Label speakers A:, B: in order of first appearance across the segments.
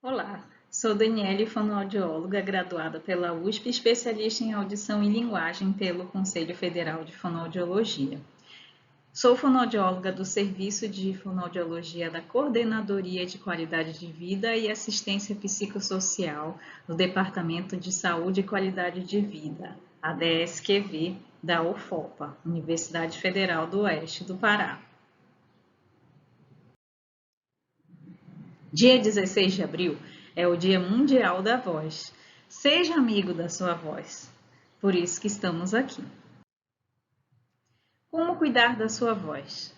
A: Olá, sou Daniele, fonoaudióloga graduada pela USP, especialista em audição e linguagem pelo Conselho Federal de Fonoaudiologia. Sou fonoaudióloga do Serviço de Fonoaudiologia da Coordenadoria de Qualidade de Vida e Assistência Psicossocial do Departamento de Saúde e Qualidade de Vida, ADSQV, da UFOPA, Universidade Federal do Oeste do Pará. Dia 16 de abril é o Dia Mundial da Voz. Seja amigo da sua voz. Por isso que estamos aqui. Como cuidar da sua voz?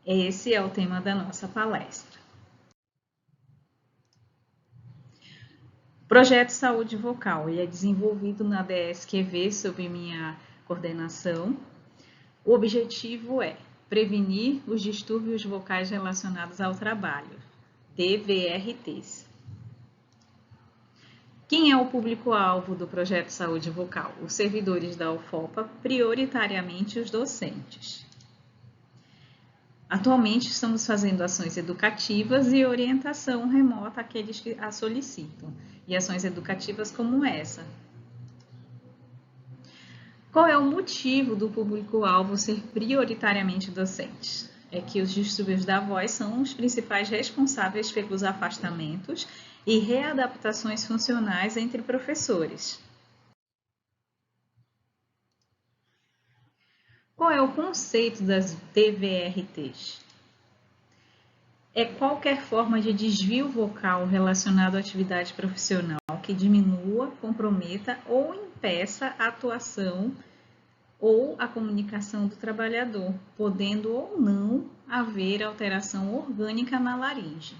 A: Esse é o tema da nossa palestra. O Projeto Saúde Vocal é desenvolvido na DSQV sob minha coordenação. O objetivo é prevenir os distúrbios vocais relacionados ao trabalho, DVRTs. Quem é o público-alvo do Projeto Saúde Vocal? Os servidores da UFOPA, prioritariamente os docentes. Atualmente estamos fazendo ações educativas e orientação remota àqueles que a solicitam, e ações educativas como essa. Qual é o motivo do público-alvo ser prioritariamente docentes? É que os distúrbios da voz são os principais responsáveis pelos afastamentos e readaptações funcionais entre professores. Qual é o conceito das DVRTs? É qualquer forma de desvio vocal relacionado à atividade profissional que diminua, comprometa ou impeça a atuação ou a comunicação do trabalhador, podendo ou não haver alteração orgânica na laringe.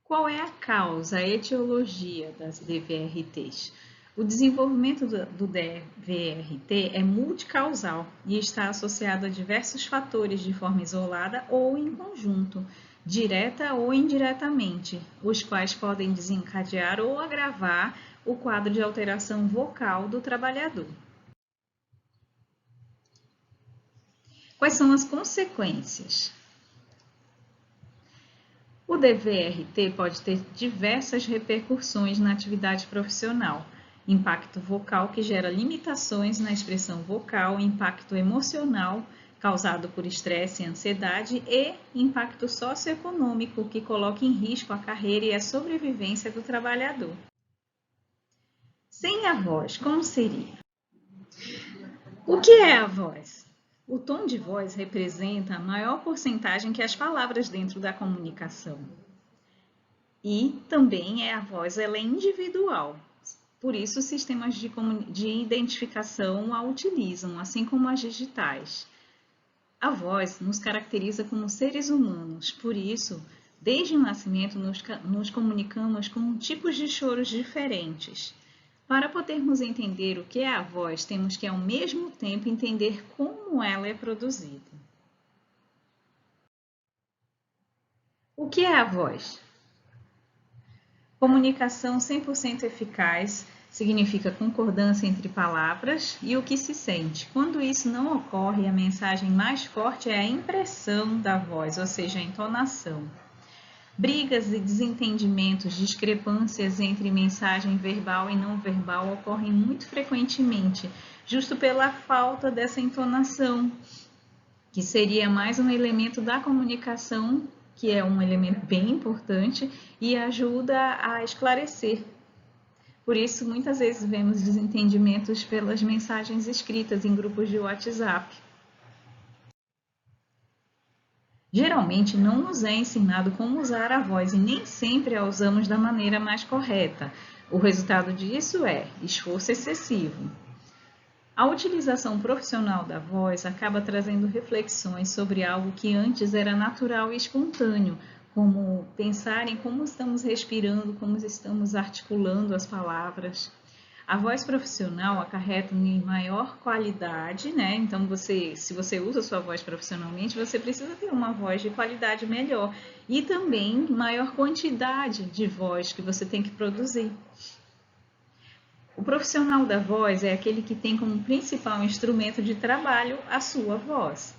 A: Qual é a causa, a etiologia das DVRTs? O desenvolvimento do DVRT é multicausal e está associado a diversos fatores de forma isolada ou em conjunto, direta ou indiretamente, os quais podem desencadear ou agravar o quadro de alteração vocal do trabalhador. Quais são as consequências? O DVRT pode ter diversas repercussões na atividade profissional. Impacto vocal que gera limitações na expressão vocal, impacto emocional causado por estresse e ansiedade e impacto socioeconômico que coloca em risco a carreira e a sobrevivência do trabalhador. Sem a voz, como seria? O que é a voz? O tom de voz representa a maior porcentagem que as palavras dentro da comunicação. E também a voz ela é individual. Por isso, os sistemas de identificação a utilizam, assim como as digitais. A voz nos caracteriza como seres humanos, por isso, desde o nascimento, nos comunicamos com tipos de choros diferentes. Para podermos entender o que é a voz, temos que, ao mesmo tempo, entender como ela é produzida. O que é a voz? Comunicação 100% eficaz significa concordância entre palavras e o que se sente. Quando isso não ocorre, a mensagem mais forte é a impressão da voz, ou seja, a entonação. Brigas e desentendimentos, discrepâncias entre mensagem verbal e não verbal ocorrem muito frequentemente, justo pela falta dessa entonação, que seria mais um elemento da comunicação, que é um elemento bem importante e ajuda a esclarecer. Por isso, muitas vezes vemos desentendimentos pelas mensagens escritas em grupos de WhatsApp. Geralmente não nos é ensinado como usar a voz e nem sempre a usamos da maneira mais correta. O resultado disso é esforço excessivo. A utilização profissional da voz acaba trazendo reflexões sobre algo que antes era natural e espontâneo, como pensar em como estamos respirando, como estamos articulando as palavras. A voz profissional acarreta em maior qualidade, né? Então, se você usa a sua voz profissionalmente, você precisa ter uma voz de qualidade melhor e também maior quantidade de voz que você tem que produzir. O profissional da voz é aquele que tem como principal instrumento de trabalho a sua voz.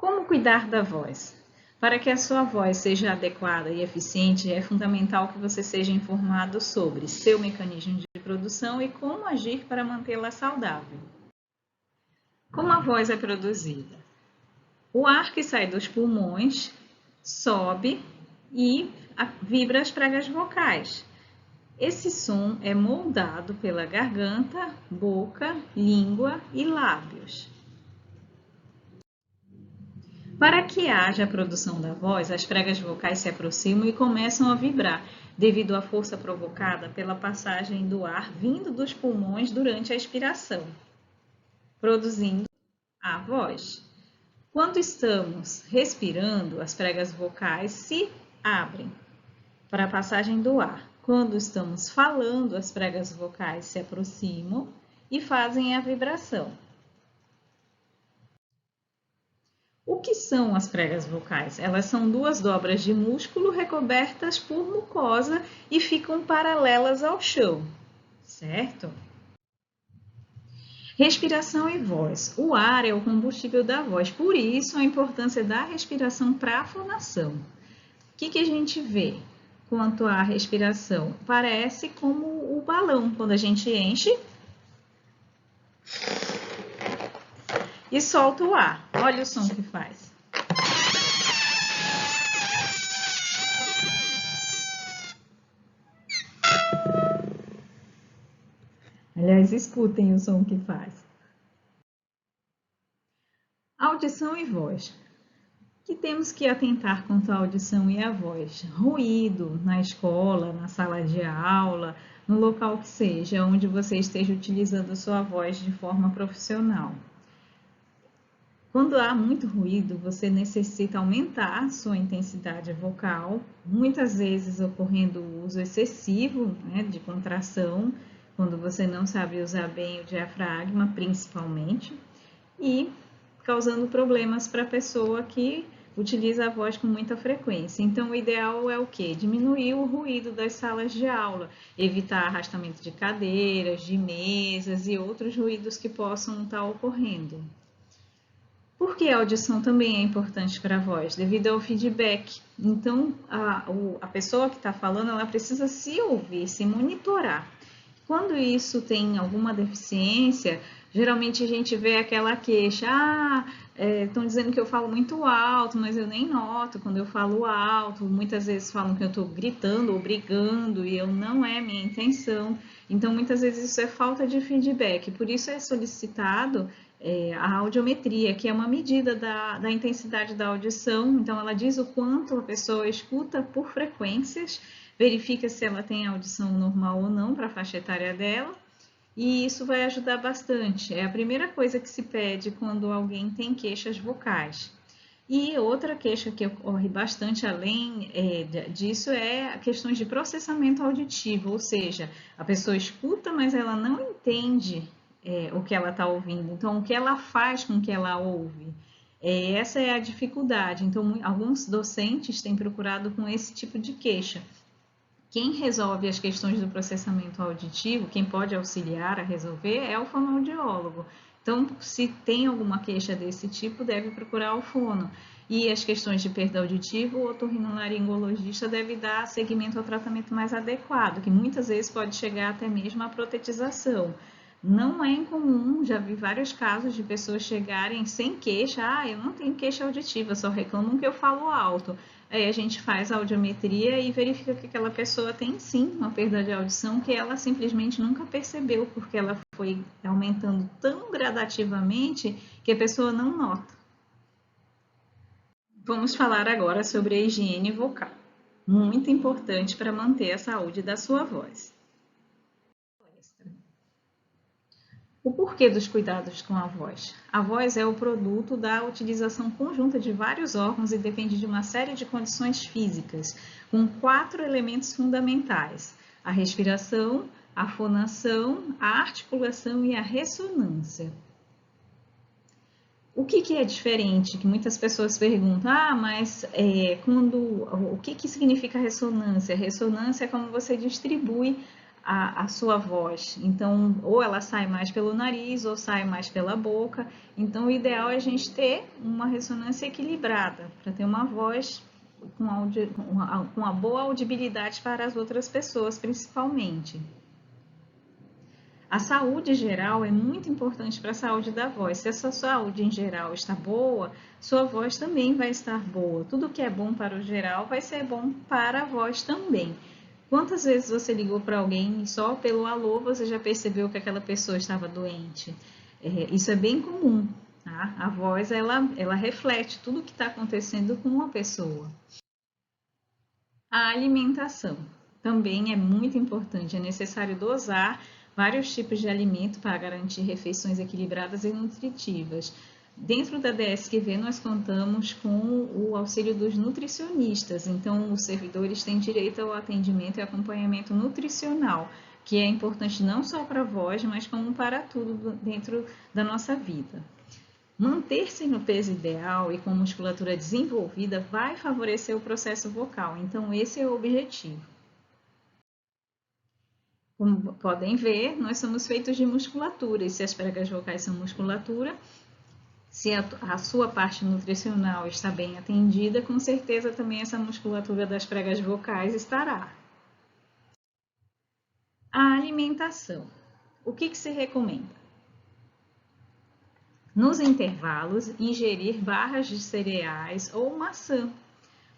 A: Como cuidar da voz? Para que a sua voz seja adequada e eficiente, é fundamental que você seja informado sobre seu mecanismo de produção e como agir para mantê-la saudável. Como a voz é produzida? O ar que sai dos pulmões sobe e vibra as pregas vocais. Esse som é moldado pela garganta, boca, língua e lábios. Para que haja a produção da voz, as pregas vocais se aproximam e começam a vibrar, devido à força provocada pela passagem do ar vindo dos pulmões durante a expiração, produzindo a voz. Quando estamos respirando, as pregas vocais se abrem para a passagem do ar. Quando estamos falando, as pregas vocais se aproximam e fazem a vibração. O que são as pregas vocais? Elas são duas dobras de músculo recobertas por mucosa e ficam paralelas ao chão, certo? Respiração e voz. O ar é o combustível da voz, por isso a importância da respiração para a fonação. O que a gente vê quanto à respiração? Parece como o balão, quando a gente enche e solta o ar. Olha o som que faz. Aliás, escutem o som que faz. Audição e voz. O que temos que atentar quanto à audição e à voz? Ruído na escola, na sala de aula, no local que seja, onde você esteja utilizando a sua voz de forma profissional. Quando há muito ruído, você necessita aumentar sua intensidade vocal, muitas vezes ocorrendo o uso excessivo, de contração, quando você não sabe usar bem o diafragma, principalmente, e causando problemas para a pessoa que utiliza a voz com muita frequência. Então, o ideal é o quê? Diminuir o ruído das salas de aula, evitar arrastamento de cadeiras, de mesas e outros ruídos que possam estar ocorrendo. Por que a audição também é importante para a voz? Devido ao feedback. Então, a pessoa que está falando, ela precisa se ouvir, se monitorar. Quando isso tem alguma deficiência, geralmente a gente vê aquela queixa, estão dizendo que eu falo muito alto, mas eu nem noto quando eu falo alto. Muitas vezes falam que eu estou gritando ou brigando e não é minha intenção. Então, muitas vezes isso é falta de feedback. Por isso é solicitado a audiometria, que é uma medida da intensidade da audição. Então, ela diz o quanto a pessoa escuta por frequências, verifica se ela tem audição normal ou não para a faixa etária dela, e isso vai ajudar bastante. É a primeira coisa que se pede quando alguém tem queixas vocais. E outra queixa que ocorre bastante além disso é questões de processamento auditivo, ou seja, a pessoa escuta, mas ela não entende o que ela está ouvindo. Então, o que ela faz com o que ela ouve? Essa é a dificuldade. Então, alguns docentes têm procurado com esse tipo de queixa. Quem resolve as questões do processamento auditivo, quem pode auxiliar a resolver, é o fonoaudiólogo. Então, se tem alguma queixa desse tipo, deve procurar o fono. E as questões de perda auditiva, o otorrinolaringologista deve dar seguimento ao tratamento mais adequado, que muitas vezes pode chegar até mesmo à protetização. Não é incomum, já vi vários casos de pessoas chegarem sem queixa, eu não tenho queixa auditiva, só reclamam que eu falo alto. Aí a gente faz a audiometria e verifica que aquela pessoa tem sim uma perda de audição que ela simplesmente nunca percebeu, porque ela foi aumentando tão gradativamente que a pessoa não nota. Vamos falar agora sobre a higiene vocal, muito importante para manter a saúde da sua voz. O porquê dos cuidados com a voz? A voz é o produto da utilização conjunta de vários órgãos e depende de uma série de condições físicas, com 4 elementos fundamentais: a respiração, a fonação, a articulação e a ressonância. O que é diferente? Que muitas pessoas perguntam, mas o que significa ressonância? Ressonância é como você distribui a sua voz. Então, ou ela sai mais pelo nariz, ou sai mais pela boca. Então, o ideal é a gente ter uma ressonância equilibrada, para ter uma voz com uma boa audibilidade para as outras pessoas, principalmente. A saúde geral é muito importante para a saúde da voz. Se a sua saúde em geral está boa, sua voz também vai estar boa. Tudo que é bom para o geral vai ser bom para a voz também. Quantas vezes você ligou para alguém e só pelo alô você já percebeu que aquela pessoa estava doente? Isso é bem comum, tá? A voz, ela reflete tudo o que está acontecendo com uma pessoa. A alimentação também é muito importante. É necessário dosar vários tipos de alimento para garantir refeições equilibradas e nutritivas. Dentro da DSQV, nós contamos com o auxílio dos nutricionistas, então os servidores têm direito ao atendimento e acompanhamento nutricional, que é importante não só para a voz, mas como para tudo dentro da nossa vida. Manter-se no peso ideal e com musculatura desenvolvida vai favorecer o processo vocal, então esse é o objetivo. Como podem ver, nós somos feitos de musculatura, e se as pregas vocais são musculatura, se a sua parte nutricional está bem atendida, com certeza também essa musculatura das pregas vocais estará. A alimentação. O que se recomenda? Nos intervalos, ingerir barras de cereais ou maçã.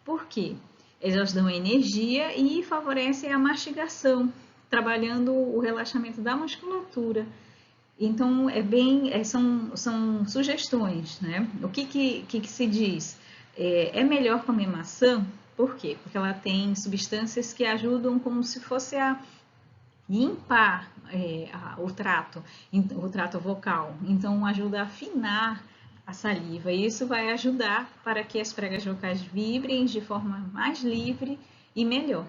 A: Por quê? Elas dão energia e favorecem a mastigação, trabalhando o relaxamento da musculatura. Então, são sugestões, né? O que se diz? É melhor comer maçã, por quê? Porque ela tem substâncias que ajudam como se fosse a limpar o trato vocal. Então, ajuda a afinar a saliva. E isso vai ajudar para que as pregas vocais vibrem de forma mais livre e melhor.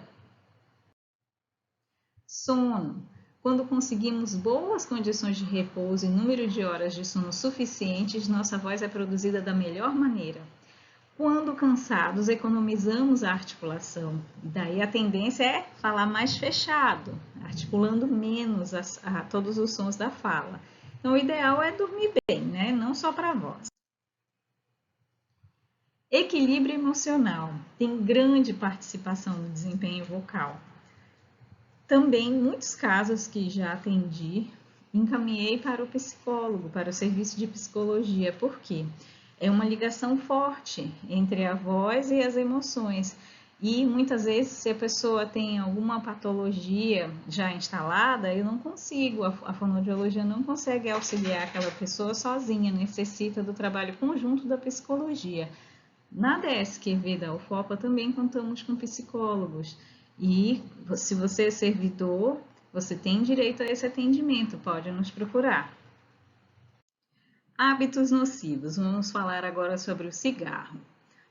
A: Sono. Quando conseguimos boas condições de repouso e número de horas de sono suficientes, nossa voz é produzida da melhor maneira. Quando cansados, economizamos a articulação. Daí a tendência é falar mais fechado, articulando menos todos os sons da fala. Então, o ideal é dormir bem, né? Não só para a voz. Equilíbrio emocional tem grande participação no desempenho vocal. Também, em muitos casos que já atendi, encaminhei para o psicólogo, para o serviço de psicologia. Por quê? É uma ligação forte entre a voz e as emoções. E muitas vezes, se a pessoa tem alguma patologia já instalada, eu não consigo, a fonoaudiologia não consegue auxiliar aquela pessoa sozinha, necessita do trabalho conjunto da psicologia. Na DSQV da UFOPA também contamos com psicólogos. E se você é servidor, você tem direito a esse atendimento, pode nos procurar. Hábitos nocivos. Vamos falar agora sobre o cigarro.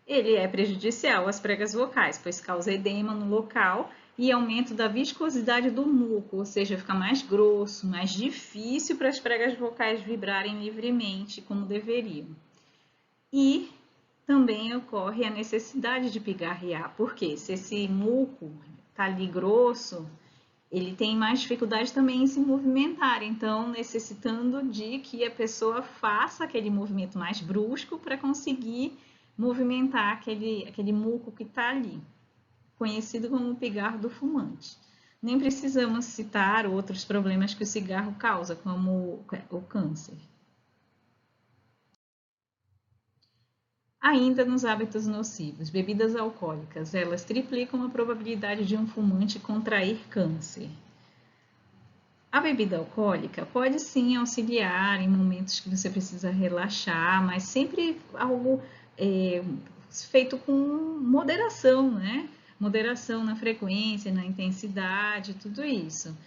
A: Ele é prejudicial às pregas vocais, pois causa edema no local e aumento da viscosidade do muco, ou seja, fica mais grosso, mais difícil para as pregas vocais vibrarem livremente como deveriam. E também ocorre a necessidade de pigarrear, porque se esse muco está ali grosso, ele tem mais dificuldade também em se movimentar, então necessitando de que a pessoa faça aquele movimento mais brusco para conseguir movimentar aquele muco que está ali, conhecido como pigarro do fumante. Nem precisamos citar outros problemas que o cigarro causa, como o câncer. Ainda nos hábitos nocivos, bebidas alcoólicas, elas triplicam a probabilidade de um fumante contrair câncer. A bebida alcoólica pode sim auxiliar em momentos que você precisa relaxar, mas sempre algo feito com moderação, né? Moderação na frequência, na intensidade, tudo isso.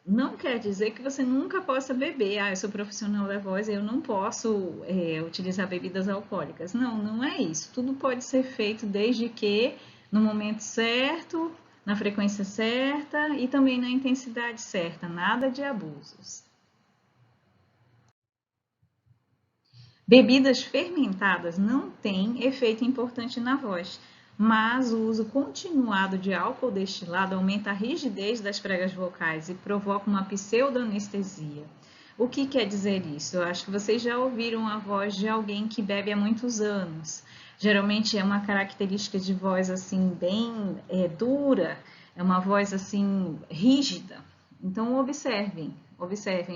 A: Não quer dizer que você nunca possa beber. Eu sou profissional da voz e eu não posso utilizar bebidas alcoólicas. Não, não é isso. Tudo pode ser feito desde que no momento certo, na frequência certa e também na intensidade certa. Nada de abusos. Bebidas fermentadas não têm efeito importante na voz. mas o uso continuado de álcool destilado aumenta a rigidez das pregas vocais e provoca uma pseudoanestesia. O que quer dizer isso? Eu acho que vocês já ouviram a voz de alguém que bebe há muitos anos. Geralmente é uma característica de voz assim bem dura, é uma voz assim rígida. Então observem,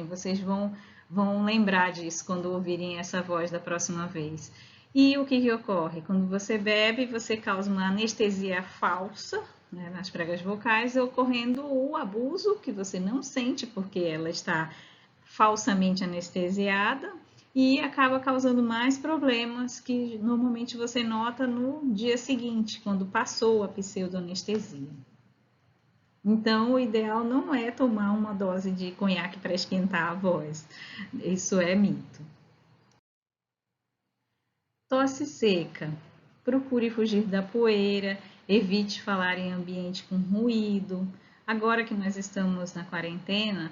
A: vocês vão lembrar disso quando ouvirem essa voz da próxima vez. E o que ocorre? Quando você bebe, você causa uma anestesia falsa, né, nas pregas vocais, ocorrendo o abuso que você não sente porque ela está falsamente anestesiada e acaba causando mais problemas que normalmente você nota no dia seguinte, quando passou a pseudoanestesia. Então, o ideal não é tomar uma dose de conhaque para esquentar a voz. Isso é mito. Tosse seca. Procure fugir da poeira, evite falar em ambiente com ruído. Agora que nós estamos na quarentena,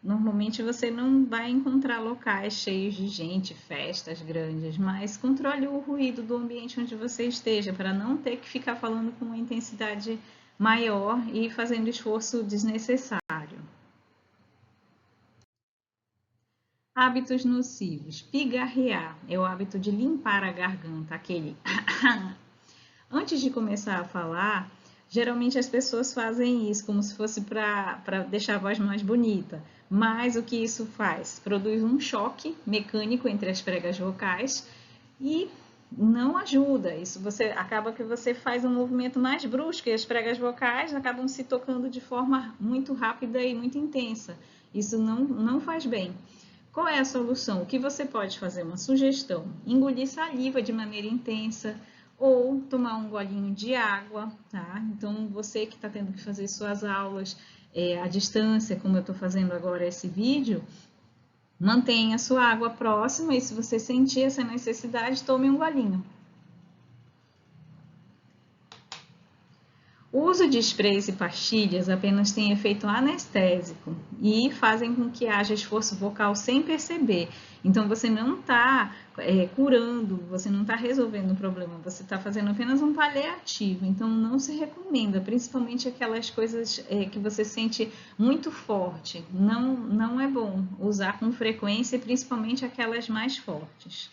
A: normalmente você não vai encontrar locais cheios de gente, festas grandes, mas controle o ruído do ambiente onde você esteja, para não ter que ficar falando com uma intensidade maior e fazendo esforço desnecessário. Hábitos nocivos. Pigarrear é o hábito de limpar a garganta, aquele antes de começar a falar. Geralmente as pessoas fazem isso como se fosse para deixar a voz mais bonita, mas o que isso faz? Produz um choque mecânico entre as pregas vocais e não ajuda. Isso acaba que você faz um movimento mais brusco e as pregas vocais acabam se tocando de forma muito rápida e muito intensa. Isso não faz bem. Qual é a solução? O que você pode fazer? Uma sugestão: engolir saliva de maneira intensa ou tomar um golinho de água, tá? Então, você que está tendo que fazer suas aulas à distância, como eu estou fazendo agora esse vídeo, mantenha a sua água próxima e se você sentir essa necessidade, tome um golinho. O uso de sprays e pastilhas apenas tem efeito anestésico e fazem com que haja esforço vocal sem perceber. Então, você não está curando, você não está resolvendo o problema, você está fazendo apenas um paliativo. Então, não se recomenda, principalmente aquelas coisas que você sente muito forte. Não é bom usar com frequência, principalmente aquelas mais fortes.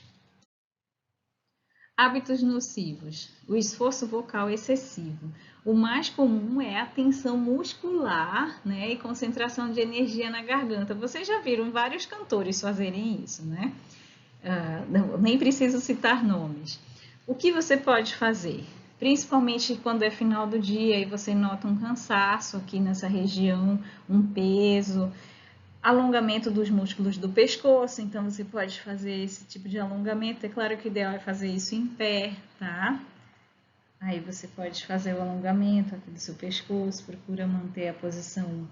A: Hábitos nocivos. O esforço vocal excessivo. O mais comum é a tensão muscular, né, e concentração de energia na garganta. Vocês já viram vários cantores fazerem isso, né? Nem preciso citar nomes. O que você pode fazer? Principalmente quando é final do dia e você nota um cansaço aqui nessa região, um peso, alongamento dos músculos do pescoço, então você pode fazer esse tipo de alongamento. É claro que o ideal é fazer isso em pé, tá? Aí você pode fazer o alongamento aqui do seu pescoço, procura manter a posição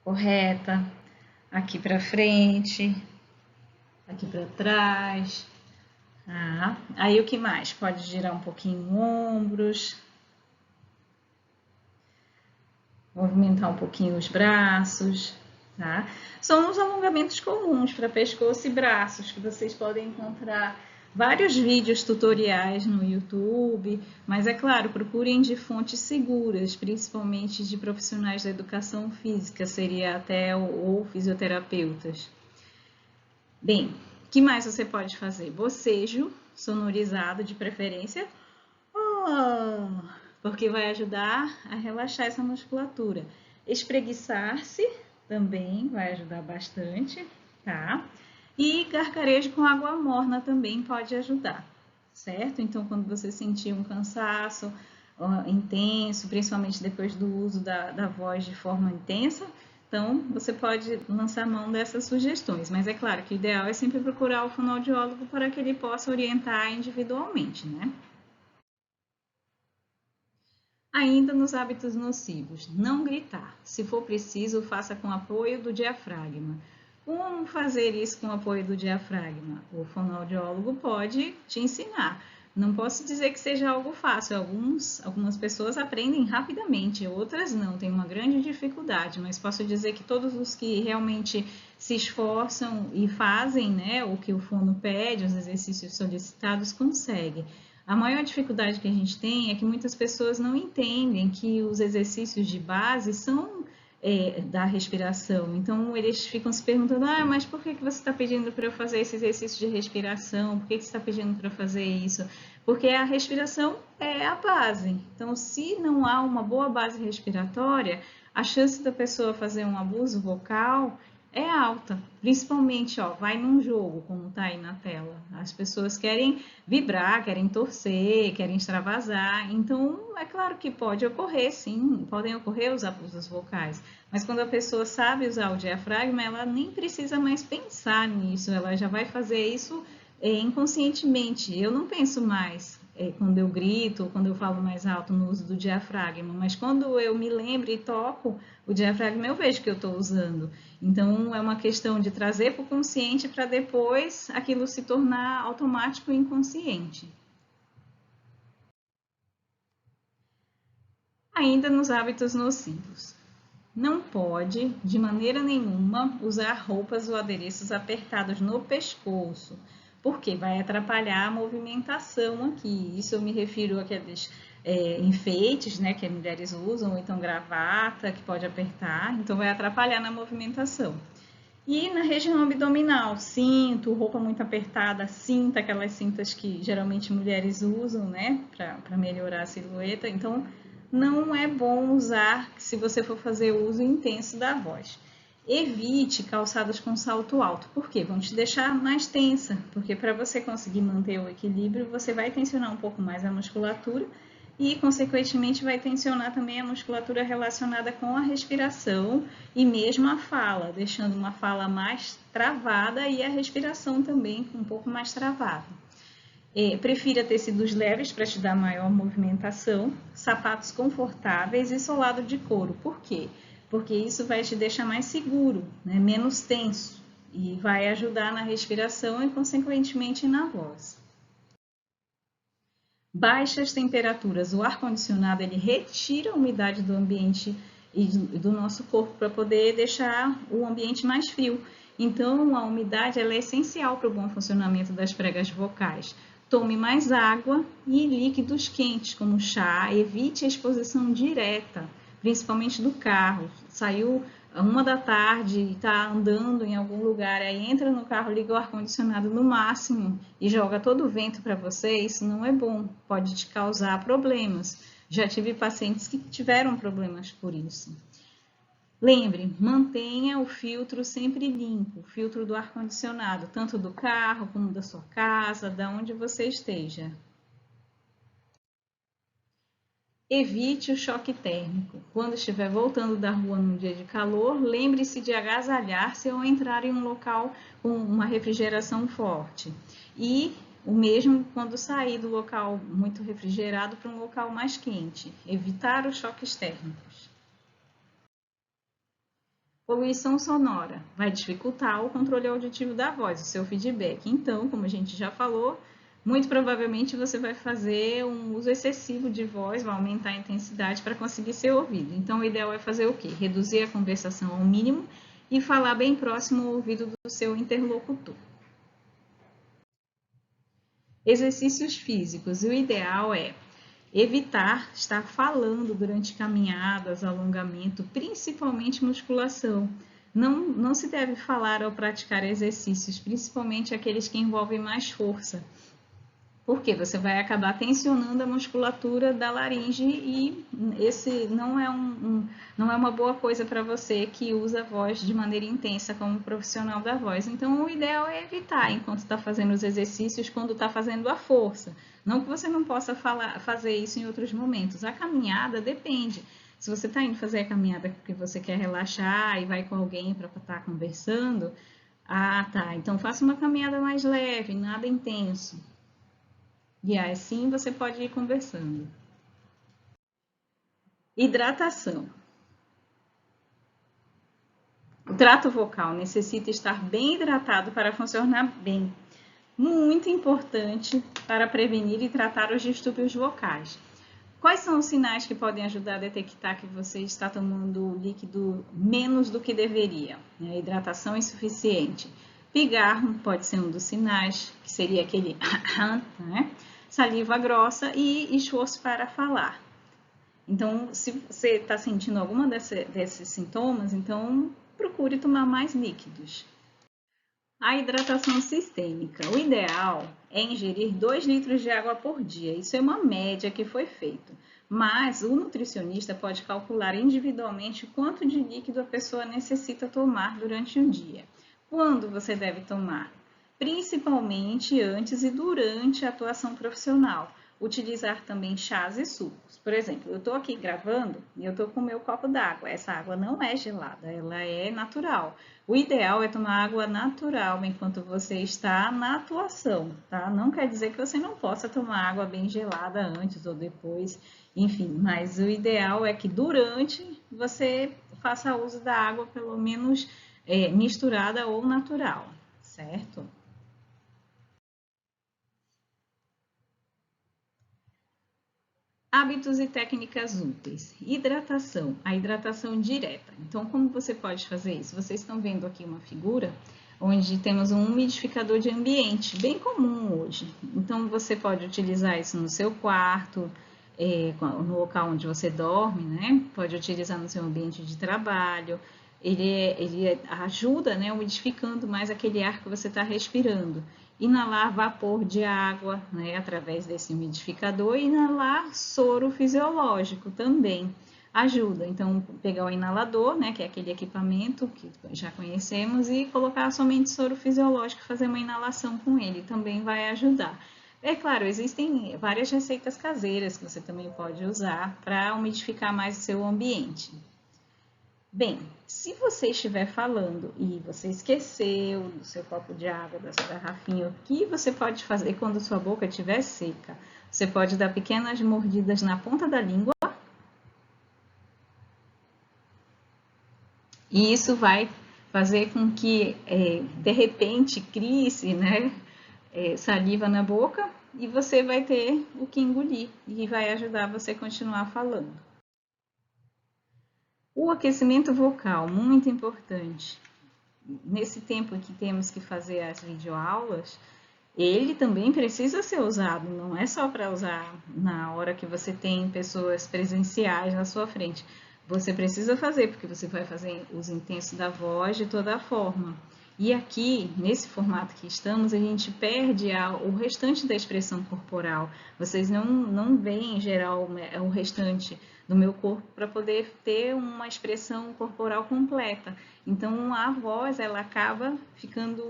A: correta, aqui para frente, aqui para trás. Tá? Aí o que mais? Pode girar um pouquinho os ombros, movimentar um pouquinho os braços. Tá? São os alongamentos comuns para pescoço e braços que vocês podem encontrar vários vídeos tutoriais no YouTube, mas é claro, procurem de fontes seguras, principalmente de profissionais da educação física, seria até ou fisioterapeutas. Bem, o que mais você pode fazer? Bocejo sonorizado de preferência, porque vai ajudar a relaxar essa musculatura. Espreguiçar-se também vai ajudar bastante, tá? E gargarejo com água morna também pode ajudar, certo? Então, quando você sentir um cansaço intenso, principalmente depois do uso da voz de forma intensa, então você pode lançar mão dessas sugestões. Mas é claro que o ideal é sempre procurar o fonoaudiólogo para que ele possa orientar individualmente, né? Ainda nos hábitos nocivos, não gritar. Se for preciso, faça com apoio do diafragma. Como fazer isso com o apoio do diafragma? O fonoaudiólogo pode te ensinar. Não posso dizer que seja algo fácil. Algumas pessoas aprendem rapidamente, outras não, têm uma grande dificuldade, mas posso dizer que todos os que realmente se esforçam e fazem, né, o que o fono pede, os exercícios solicitados, conseguem. A maior dificuldade que a gente tem é que muitas pessoas não entendem que os exercícios de base são da respiração. Então, eles ficam se perguntando, mas por que você está pedindo para eu fazer esse exercício de respiração? Por que você está pedindo para eu fazer isso? Porque a respiração é a base. Então, se não há uma boa base respiratória, a chance da pessoa fazer um abuso vocal é alta, principalmente, vai num jogo, como está aí na tela. As pessoas querem vibrar, querem torcer, querem extravasar. Então, é claro que pode ocorrer, sim, podem ocorrer os abusos vocais. Mas quando a pessoa sabe usar o diafragma, ela nem precisa mais pensar nisso, ela já vai fazer isso inconscientemente. Eu não penso mais quando eu grito, quando eu falo mais alto no uso do diafragma, mas quando eu me lembro e toco o diafragma, eu vejo que eu estou usando. Então, é uma questão de trazer para o consciente para depois aquilo se tornar automático e inconsciente. Ainda nos hábitos nocivos. Não pode, de maneira nenhuma, usar roupas ou adereços apertados no pescoço, porque vai atrapalhar a movimentação aqui. Isso eu me refiro àqueles enfeites, né, que as mulheres usam, ou então gravata, que pode apertar, então vai atrapalhar na movimentação. E na região abdominal, cinto, roupa muito apertada, cinta, aquelas cintas que geralmente mulheres usam, né, para melhorar a silhueta. Então, não é bom usar se você for fazer uso intenso da voz. Evite calçados com salto alto, porque vão te deixar mais tensa, porque para você conseguir manter o equilíbrio, você vai tensionar um pouco mais a musculatura e, consequentemente, vai tensionar também a musculatura relacionada com a respiração e mesmo a fala, deixando uma fala mais travada e a respiração também um pouco mais travada. Prefira tecidos leves para te dar maior movimentação, sapatos confortáveis e solado de couro. Por quê? Porque isso vai te deixar mais seguro, né? Menos tenso e vai ajudar na respiração e, consequentemente, na voz. Baixas temperaturas. O ar-condicionado ele retira a umidade do ambiente e do nosso corpo para poder deixar o ambiente mais frio. Então, a umidade ela é essencial para o bom funcionamento das pregas vocais. Tome mais água e líquidos quentes, como chá. Evite a exposição direta, principalmente do carro. Saiu 1 da tarde e está andando em algum lugar, aí entra no carro, liga o ar-condicionado no máximo e joga todo o vento para você, isso não é bom, pode te causar problemas. Já tive pacientes que tiveram problemas por isso. Lembre, mantenha o filtro sempre limpo, o filtro do ar-condicionado, tanto do carro como da sua casa, da onde você esteja. Evite o choque térmico. Quando estiver voltando da rua num dia de calor, lembre-se de agasalhar-se ou entrar em um local com uma refrigeração forte. E o mesmo quando sair do local muito refrigerado para um local mais quente. Evitar os choques térmicos. Poluição sonora vai dificultar o controle auditivo da voz, o seu feedback. Então, como a gente já falou, muito provavelmente você vai fazer um uso excessivo de voz, vai aumentar a intensidade para conseguir ser ouvido. Então, o ideal é fazer o quê? Reduzir a conversação ao mínimo e falar bem próximo ao ouvido do seu interlocutor. Exercícios físicos. O ideal é evitar estar falando durante caminhadas, alongamento, principalmente musculação. Não se deve falar ao praticar exercícios, principalmente aqueles que envolvem mais força. Porque você vai acabar tensionando a musculatura da laringe e esse não é uma boa coisa para você que usa a voz de maneira intensa como profissional da voz. Então, o ideal é evitar enquanto está fazendo os exercícios, quando está fazendo a força. Não que você não possa fazer isso em outros momentos. A caminhada depende. Se você está indo fazer a caminhada porque você quer relaxar e vai com alguém para estar conversando, tá, então faça uma caminhada mais leve, nada intenso. E assim você pode ir conversando. Hidratação. O trato vocal necessita estar bem hidratado para funcionar bem. Muito importante para prevenir e tratar os distúrbios vocais. Quais são os sinais que podem ajudar a detectar que você está tomando líquido menos do que deveria? A hidratação insuficiente. Pigarro pode ser um dos sinais, que seria aquele né? saliva grossa e esforço para falar. Então, se você está sentindo alguma desses sintomas, então procure tomar mais líquidos. A hidratação sistêmica. O ideal é ingerir 2 litros de água por dia. Isso é uma média que foi feita. Mas o nutricionista pode calcular individualmente quanto de líquido a pessoa necessita tomar durante o dia. Quando você deve tomar? Principalmente antes e durante a atuação profissional. Utilizar também chás e sucos. Por exemplo, eu estou aqui gravando e eu estou com o meu copo d'água. Essa água não é gelada, ela é natural. O ideal é tomar água natural enquanto você está na atuação, tá? Não quer dizer que você não possa tomar água bem gelada antes ou depois, enfim, mas o ideal é que durante você faça uso da água pelo menos misturada ou natural, certo? Hábitos e técnicas úteis. Hidratação, a hidratação direta. Então, como você pode fazer isso? Vocês estão vendo aqui uma figura onde temos um umidificador de ambiente, bem comum hoje. Então, você pode utilizar isso no seu quarto, no local onde você dorme, né? Pode utilizar no seu ambiente de trabalho. Ele ajuda, né, umidificando mais aquele ar que você está respirando. Inalar vapor de água, né, através desse umidificador, e inalar soro fisiológico também ajuda. Então, pegar o inalador, né, que é aquele equipamento que já conhecemos, e colocar somente soro fisiológico, fazer uma inalação com ele, também vai ajudar. É claro, existem várias receitas caseiras que você também pode usar para umidificar mais o seu ambiente. Bem, se você estiver falando e você esqueceu do seu copo de água, da sua garrafinha, o que você pode fazer quando sua boca estiver seca? Você pode dar pequenas mordidas na ponta da língua e isso vai fazer com que, de repente, crie-se, né, saliva na boca e você vai ter o que engolir e vai ajudar você a continuar falando. O aquecimento vocal, muito importante. Nesse tempo que temos que fazer as videoaulas, ele também precisa ser usado, não é só para usar na hora que você tem pessoas presenciais na sua frente. Você precisa fazer, porque você vai fazer uso intenso da voz de toda forma. E aqui, nesse formato que estamos, a gente perde o restante da expressão corporal. Vocês não veem, em geral, o restante do meu corpo para poder ter uma expressão corporal completa. Então, a voz, ela acaba ficando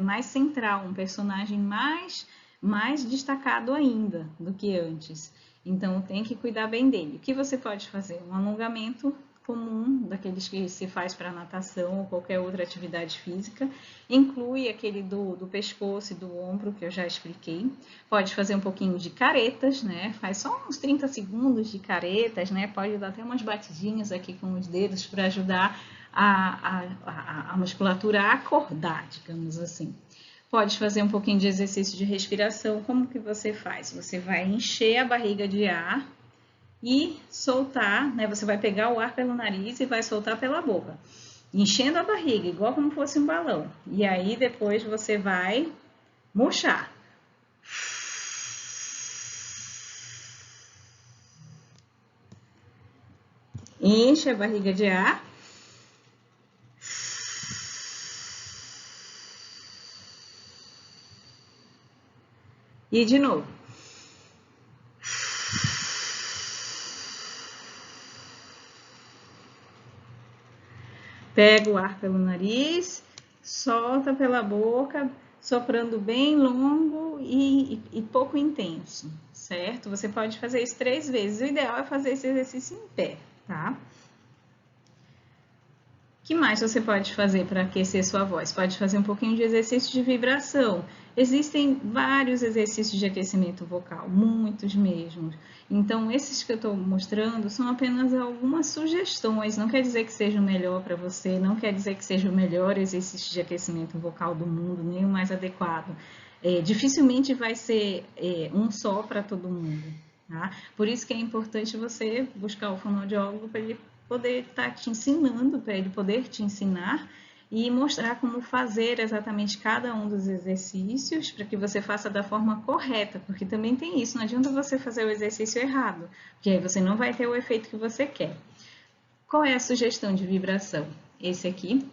A: mais central, um personagem mais destacado ainda do que antes. Então, tem que cuidar bem dele. O que você pode fazer? Um alongamento comum, daqueles que se faz para natação ou qualquer outra atividade física, inclui aquele do pescoço e do ombro, que eu já expliquei. Pode fazer um pouquinho de caretas, né? Faz só uns 30 segundos de caretas, né? Pode dar até umas batidinhas aqui com os dedos para ajudar a musculatura a acordar, digamos assim. Pode fazer um pouquinho de exercício de respiração. Como que você faz? Você vai encher a barriga de ar e soltar, né? Você vai pegar o ar pelo nariz e vai soltar pela boca, enchendo a barriga, igual como fosse um balão. E aí depois você vai murchar. Enche a barriga de ar. E de novo. Pega o ar pelo nariz, solta pela boca, soprando bem longo e pouco intenso, certo? Você pode fazer isso 3 vezes. O ideal é fazer esse exercício em pé, tá? O que mais você pode fazer para aquecer sua voz? Pode fazer um pouquinho de exercício de vibração. Existem vários exercícios de aquecimento vocal, muitos mesmo. Então, esses que eu estou mostrando são apenas algumas sugestões. Não quer dizer que seja o melhor para você, não quer dizer que seja o melhor exercício de aquecimento vocal do mundo, nem o mais adequado. Dificilmente vai ser um só para todo mundo. Tá? Por isso que é importante você buscar o fonoaudiólogo para ele poder estar te ensinando, para ele poder te ensinar e mostrar como fazer exatamente cada um dos exercícios para que você faça da forma correta, porque também tem isso, não adianta você fazer o exercício errado, porque aí você não vai ter o efeito que você quer. Qual é a sugestão de vibração? Esse aqui.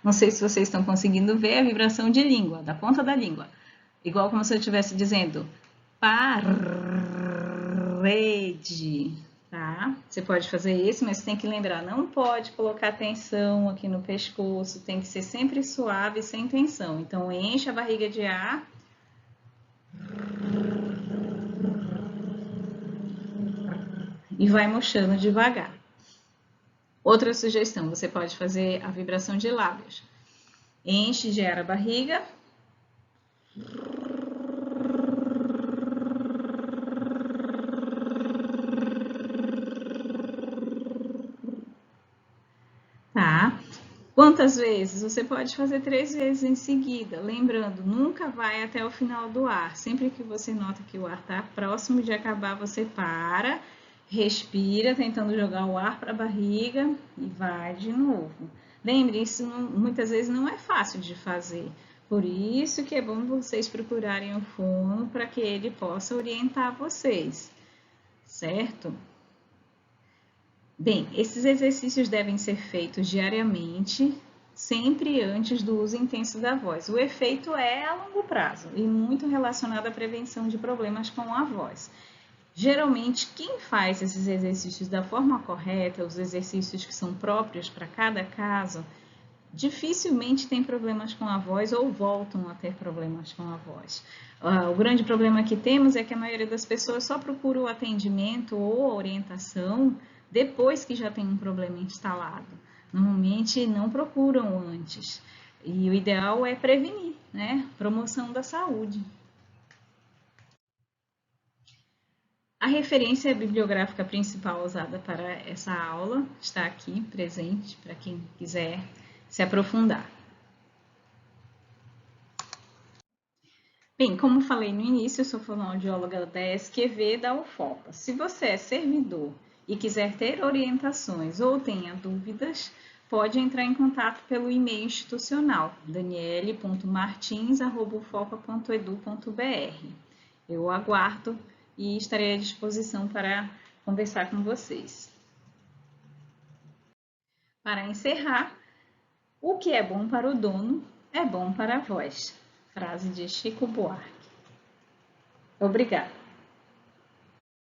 A: Não sei se vocês estão conseguindo ver a vibração de língua, da ponta da língua. Igual como se eu estivesse dizendo parede, tá? Você pode fazer isso, mas tem que lembrar, não pode colocar tensão aqui no pescoço, tem que ser sempre suave, sem tensão. Então, enche a barriga de ar. E vai murchando devagar. Outra sugestão, você pode fazer a vibração de lábios. Enche de ar a barriga. Tá? Quantas vezes? Você pode fazer 3 vezes em seguida. Lembrando, nunca vai até o final do ar. Sempre que você nota que o ar está próximo de acabar, você para, respira, tentando jogar o ar para a barriga e vai de novo. Lembre, isso muitas vezes não é fácil de fazer. Por isso que é bom vocês procurarem o fono para que ele possa orientar vocês, certo? Bem, esses exercícios devem ser feitos diariamente, sempre antes do uso intenso da voz. O efeito é a longo prazo e muito relacionado à prevenção de problemas com a voz. Geralmente, quem faz esses exercícios da forma correta, os exercícios que são próprios para cada caso, dificilmente tem problemas com a voz ou voltam a ter problemas com a voz. O grande problema que temos é que a maioria das pessoas só procura o atendimento ou a orientação depois que já tem um problema instalado. Normalmente não procuram antes. E o ideal é prevenir, né? Promoção da saúde. A referência bibliográfica principal usada para essa aula está aqui presente para quem quiser se aprofundar. Bem, como falei no início, eu sou fonoaudióloga da SQV da UFOPA. Se você é servidor e quiser ter orientações ou tenha dúvidas, pode entrar em contato pelo e-mail institucional daniele.martins@ufopa.edu.br. Eu aguardo e estarei à disposição para conversar com vocês. Para encerrar, o que é bom para o dono é bom para a voz. Frase de Chico Buarque. Obrigada.